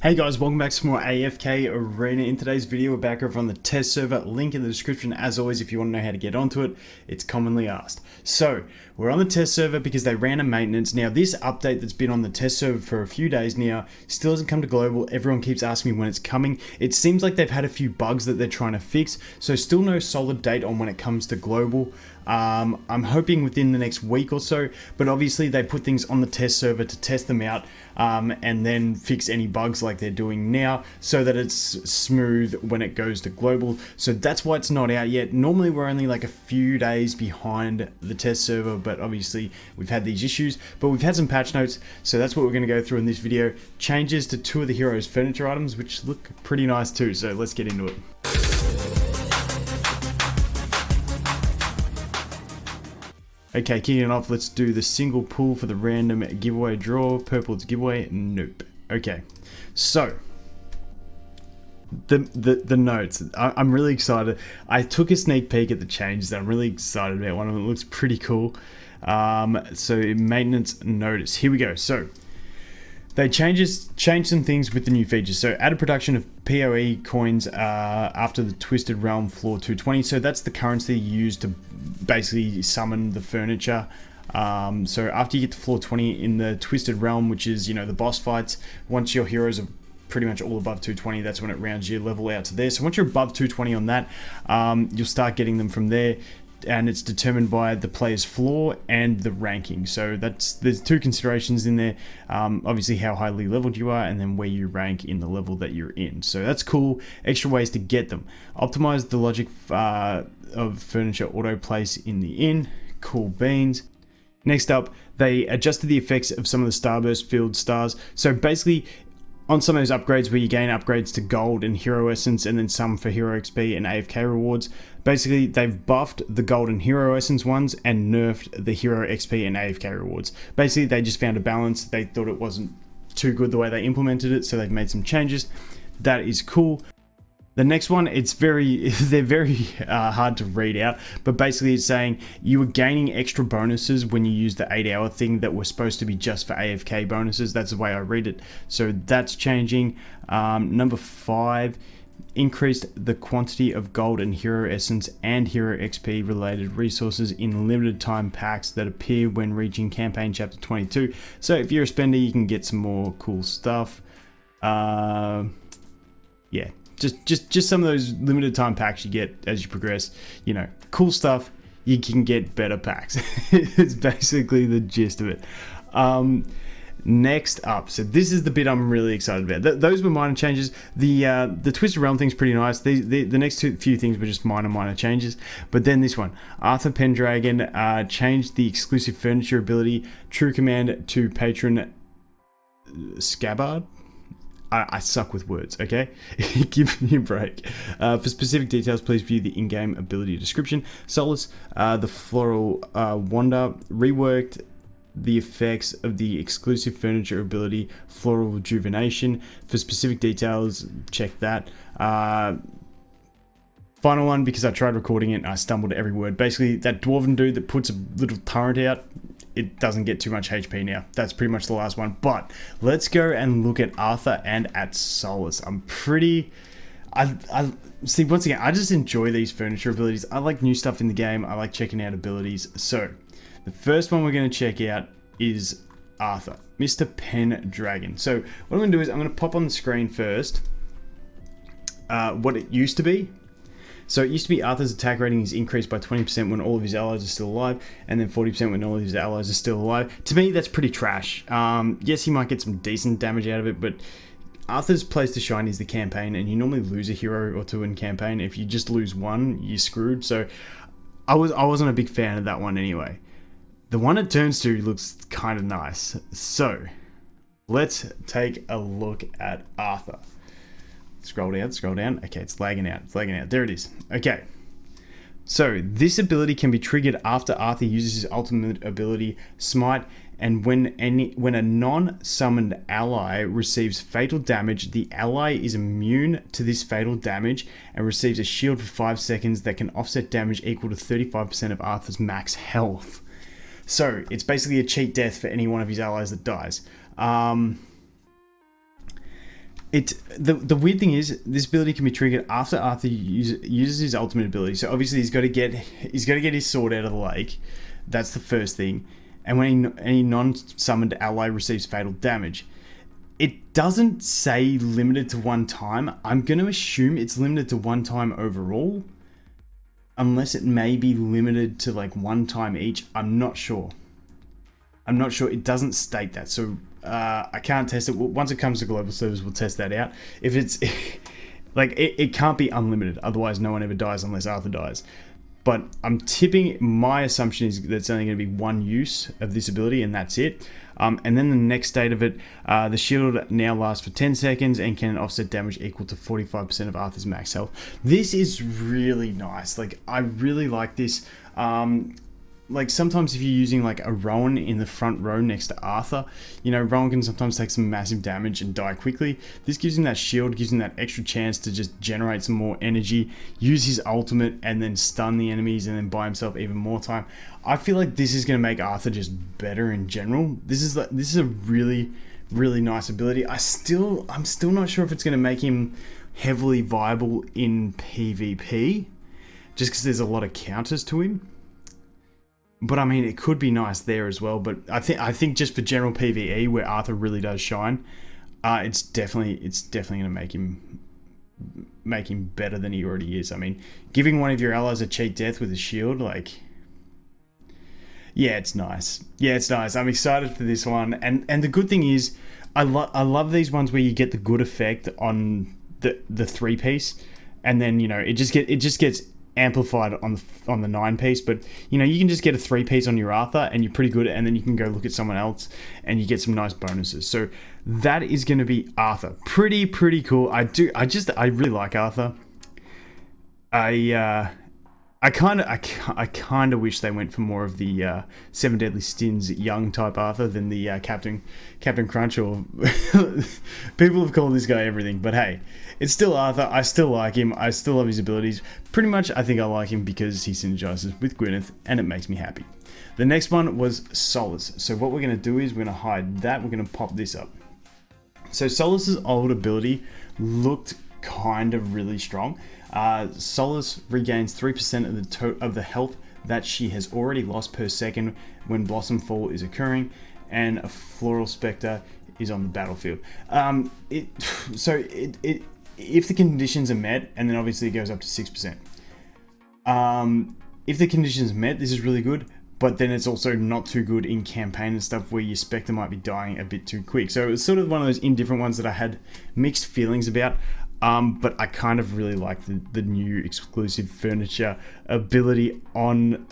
Hey guys, welcome back to some more AFK Arena. In today's video, we're back over on the test server. Link in the description. As always, if you want to know how to get onto it, it's commonly asked. So, we're on the test server because they ran a maintenance. Now, this update that's been on the test server for a few days now still hasn't come to global. Everyone keeps asking me when it's coming. It seems like they've had a few bugs that they're trying to fix, so still no solid date on when it comes to global. I'm hoping within the next week or so, but obviously they put things on the test server to test them out and then fix any bugs like they're doing now so that it's smooth when it goes to global. So that's why it's not out yet. Normally we're only like a few days behind the test server, but obviously we've had these issues, but we've had some patch notes, so that's what we're going to go through in this video. Changes to two of the heroes' furniture items, which look pretty nice too, so let's get into it. Okay, kicking it off, let's do the single pull for the random giveaway draw. Purple's giveaway, nope. Okay, so the notes. I'm really excited. I took a sneak peek at the changes that I'm really excited about. One of them looks pretty cool. So maintenance notice. Here we go. So they changed some things with the new features. So added production of PoE coins after the Twisted Realm floor 220. So that's the currency used to basically summon the furniture. So after you get to floor 20 in the Twisted Realm, which is, you know, the boss fights, once your heroes are pretty much all above 220, that's when it rounds your level out to there. So once you're above 220 on that, you'll start getting them from there. And it's determined by the player's floor and the ranking. So there's two considerations in there. Obviously how highly leveled you are, and then where you rank in the level that you're in. So that's cool. Extra ways to get them. Optimize the logic of furniture auto place in the inn. Cool beans. Next up, they adjusted the effects of some of the starburst field stars. So basically, on some of those upgrades where you gain upgrades to gold and hero essence, and then some for hero XP and AFK rewards, basically they've buffed the gold and hero essence ones and nerfed the hero XP and AFK rewards. Basically they just found a balance. They thought it wasn't too good the way they implemented it, so they've made some changes. That is cool. The next one, they're very hard to read out, but basically it's saying you were gaining extra bonuses when you use the 8-hour thing that were supposed to be just for AFK bonuses. That's the way I read it. So that's changing. Number 5, increased the quantity of gold and hero essence and hero XP related resources in limited time packs that appear when reaching campaign chapter 22. So if you're a spender, you can get some more cool stuff. Yeah. Just some of those limited time packs you get as you progress, you know, cool stuff. You can get better packs. It's basically the gist of it. Next up, so this is the bit I'm really excited about. Those were minor changes. The Twisted Realm thing's pretty nice. The next few things were just minor changes. But then this one, Arthur Pendragon changed the exclusive furniture ability True Command to Patron Scabbard. I suck with words, okay? Give me a break. For specific details, please view the in-game ability description. Solace, the Floral Wander, reworked the effects of the exclusive furniture ability Floral Rejuvenation. For specific details, check that. Final one, because I tried recording it and I stumbled at every word. Basically, that Dwarven dude that puts a little turret out, it doesn't get too much HP now. That's pretty much the last one. But let's go and look at Arthur and at Solace. I see, once again, I just enjoy these furniture abilities. I like new stuff in the game. I like checking out abilities. So the first one we're going to check out is Arthur, Mr. Pendragon. So what I'm going to do is I'm going to pop on the screen first what it used to be. So it used to be Arthur's attack rating is increased by 20% when all of his allies are still alive, and then 40% when all of his allies are still alive. To me, that's pretty trash. Yes, he might get some decent damage out of it, but Arthur's place to shine is the campaign, and you normally lose a hero or two in campaign. If you just lose one, you're screwed. So I wasn't a big fan of that one anyway. The one it turns to looks kind of nice. So let's take a look at Arthur. Scroll down. Okay, it's lagging out. There it is. Okay. So this ability can be triggered after Arthur uses his ultimate ability, Smite, and when a non-summoned ally receives fatal damage, the ally is immune to this fatal damage and receives a shield for 5 seconds that can offset damage equal to 35% of Arthur's max health. So it's basically a cheat death for any one of his allies that dies. the weird thing is this ability can be triggered after Arthur uses his ultimate ability. So obviously he's got to get his sword out of the lake. That's the first thing. And when any non-summoned ally receives fatal damage, it doesn't say limited to one time. I'm going to assume it's limited to one time overall, unless it may be limited to like one time each. I'm not sure. It doesn't state that, so I can't test it. Once it comes to global servers, we'll test that out. If it's like it can't be unlimited, otherwise no one ever dies unless Arthur dies. But I'm tipping, my assumption is that it's only going to be one use of this ability, and that's it. And then the next state of it, the shield now lasts for 10 seconds and can offset damage equal to 45% of Arthur's max health. This is really nice. Like, I really like this. Like, sometimes if you're using like a Rowan in the front row next to Arthur, you know, Rowan can sometimes take some massive damage and die quickly. This gives him that shield, gives him that extra chance to just generate some more energy, use his ultimate, and then stun the enemies and then buy himself even more time. I feel like this is going to make Arthur just better in general. This is a really, really nice ability. I'm still not sure if it's going to make him heavily viable in PvP, just because there's a lot of counters to him. But I mean, it could be nice there as well. But I think just for general PvE, where Arthur really does shine, it's definitely going to make him better than he already is. I mean, giving one of your allies a cheat death with a shield, like, yeah, it's nice. I'm excited for this one. And the good thing is, I love these ones where you get the good effect on the 3-piece, and then, you know, it just gets amplified on the 9-piece. But, you know, you can just get a 3-piece on your Arthur and you're pretty good, and then you can go look at someone else and you get some nice bonuses. So that is going to be Arthur. Pretty cool. I really like Arthur. I kind of wish they went for more of the 7 Deadly Sins young type Arthur than the Captain Crunch, or people have called this guy everything, but hey, it's still Arthur. I still like him. I still love his abilities. Pretty much, I think I like him because he synergizes with Gwyneth, and it makes me happy. The next one was Solace. So what we're going to do is we're going to hide that. We're going to pop this up. So Solace's old ability looked kind of really strong. Solace regains 3% of the health that she has already lost per second when Blossom Fall is occurring, and a Floral Spectre is on the battlefield. If the conditions are met, and then obviously it goes up to 6%. If the conditions are met, this is really good, but then it's also not too good in campaign and stuff where your Spectre might be dying a bit too quick. So it's sort of one of those indifferent ones that I had mixed feelings about. But I kind of really like the new exclusive furniture ability on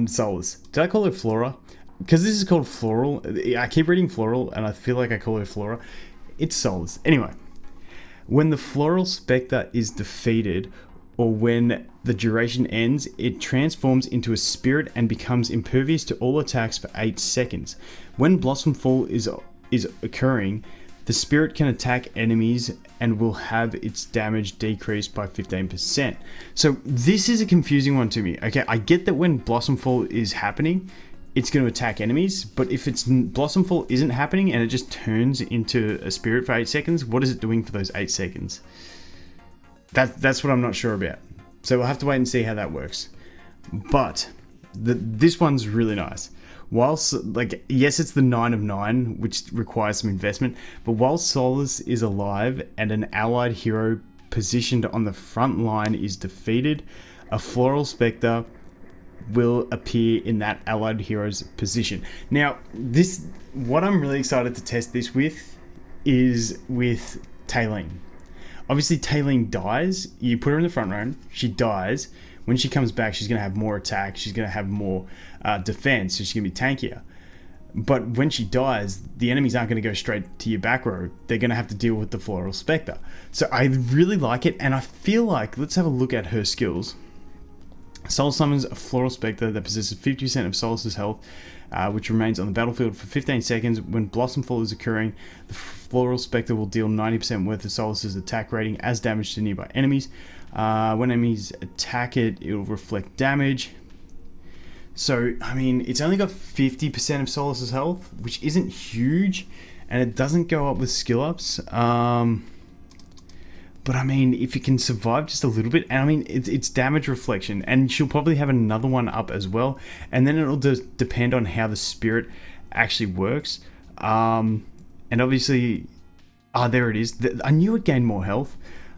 Solace. Did I call her Flora? Because this is called Floral. I keep reading Floral, and I feel like I call her Flora. It's Solace. Anyway, when the Floral Spectre is defeated, or when the duration ends, it transforms into a spirit and becomes impervious to all attacks for 8 seconds. When Blossom Fall is occurring, the spirit can attack enemies and will have its damage decreased by 15%. So this is a confusing one to me. Okay, I get that when Blossom Fall is happening, it's going to attack enemies, but if it's Blossom Fall isn't happening and it just turns into a spirit for 8 seconds, what is it doing for those 8 seconds? That's what I'm not sure about. So we'll have to wait and see how that works. But this one's really nice. Whilst, like, yes, it's the 9 of 9, which requires some investment, but while Solace is alive and an allied hero positioned on the front line is defeated, a Floral Spectre will appear in that allied hero's position. Now, what I'm really excited to test this with is with Talene. Obviously, Talene dies. You put her in the front row, she dies. When she comes back, she's going to have more attack. She's going to have more defense. So she's going to be tankier. But when she dies, the enemies aren't going to go straight to your back row. They're going to have to deal with the Floral Spectre. So I really like it. And I feel like, let's have a look at her skills. Soul summons a Floral Spectre that possesses 50% of Solace's health, which remains on the battlefield for 15 seconds. When Blossom Fall is occurring, the Floral Spectre will deal 90% worth of Solace's attack rating as damage to nearby enemies. When enemies attack it, it will reflect damage. So, I mean, it's only got 50% of Solace's health, which isn't huge, and it doesn't go up with skill ups. But I mean, if you can survive just a little bit, and I mean, it's damage reflection, and she'll probably have another one up as well. And then it'll just depend on how the spirit actually works. And obviously, there it is. I knew it gained more health.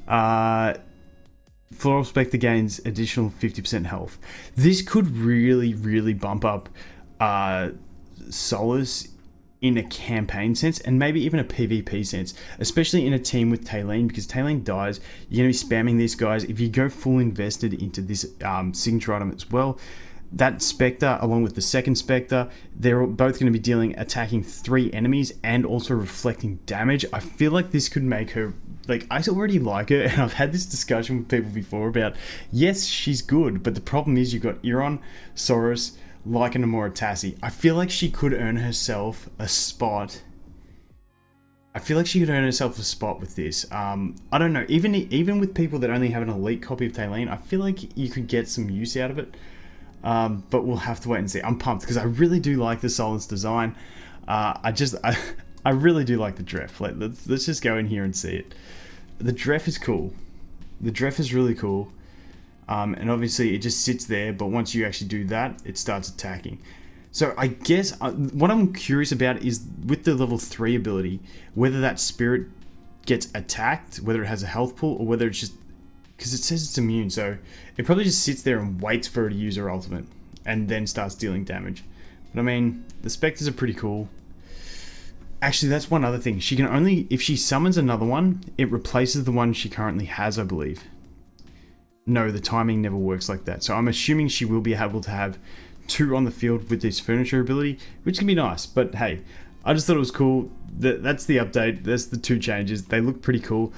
Floral Spectre gains additional 50% health. This could really, really bump up Solace in a campaign sense, and maybe even a PvP sense, especially in a team with Talene, because Talene dies, you're going to be spamming these guys. If you go full invested into this signature item as well, that Spectre, along with the second Spectre, they're both going to be attacking 3 enemies and also reflecting damage. I feel like this could make her, like, I already like her, and I've had this discussion with people before about, yes, she's good, but the problem is you've got Euron, Saurus, Lycan, and Moritasi. I feel like she could earn herself a spot. I feel like she could earn herself a spot with this. I don't know, even with people that only have an elite copy of Talene, I feel like you could get some use out of it. But we'll have to wait and see. I'm pumped because I really do like the Solace design. I really do like the Dref. Let's just go in here and see it. The Dref is cool. The Dref is really cool. And obviously it just sits there, but once you actually do that, it starts attacking. So I guess what I'm curious about is with the level 3 ability, whether that spirit gets attacked, whether it has a health pool, or whether it's just, because it says it's immune, so it probably just sits there and waits for her to use her ultimate and then starts dealing damage. But I mean, the Spectres are pretty cool. Actually, that's one other thing. She can only, if she summons another one, it replaces the one she currently has, I believe. No, the timing never works like that. So I'm assuming she will be able to have 2 on the field with this furniture ability, which can be nice. But hey, I just thought it was cool. That's the update. That's the 2 changes. They look pretty cool.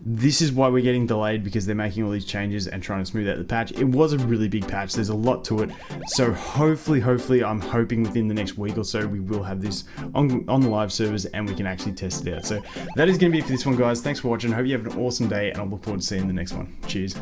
This is why we're getting delayed, because they're making all these changes and trying to smooth out the patch. It was a really big patch. There's a lot to it. So hopefully, I'm hoping within the next week or so, we will have this on the live servers and we can actually test it out. So that is going to be it for this one, guys. Thanks for watching. I hope you have an awesome day, and I'll look forward to seeing the next one. Cheers.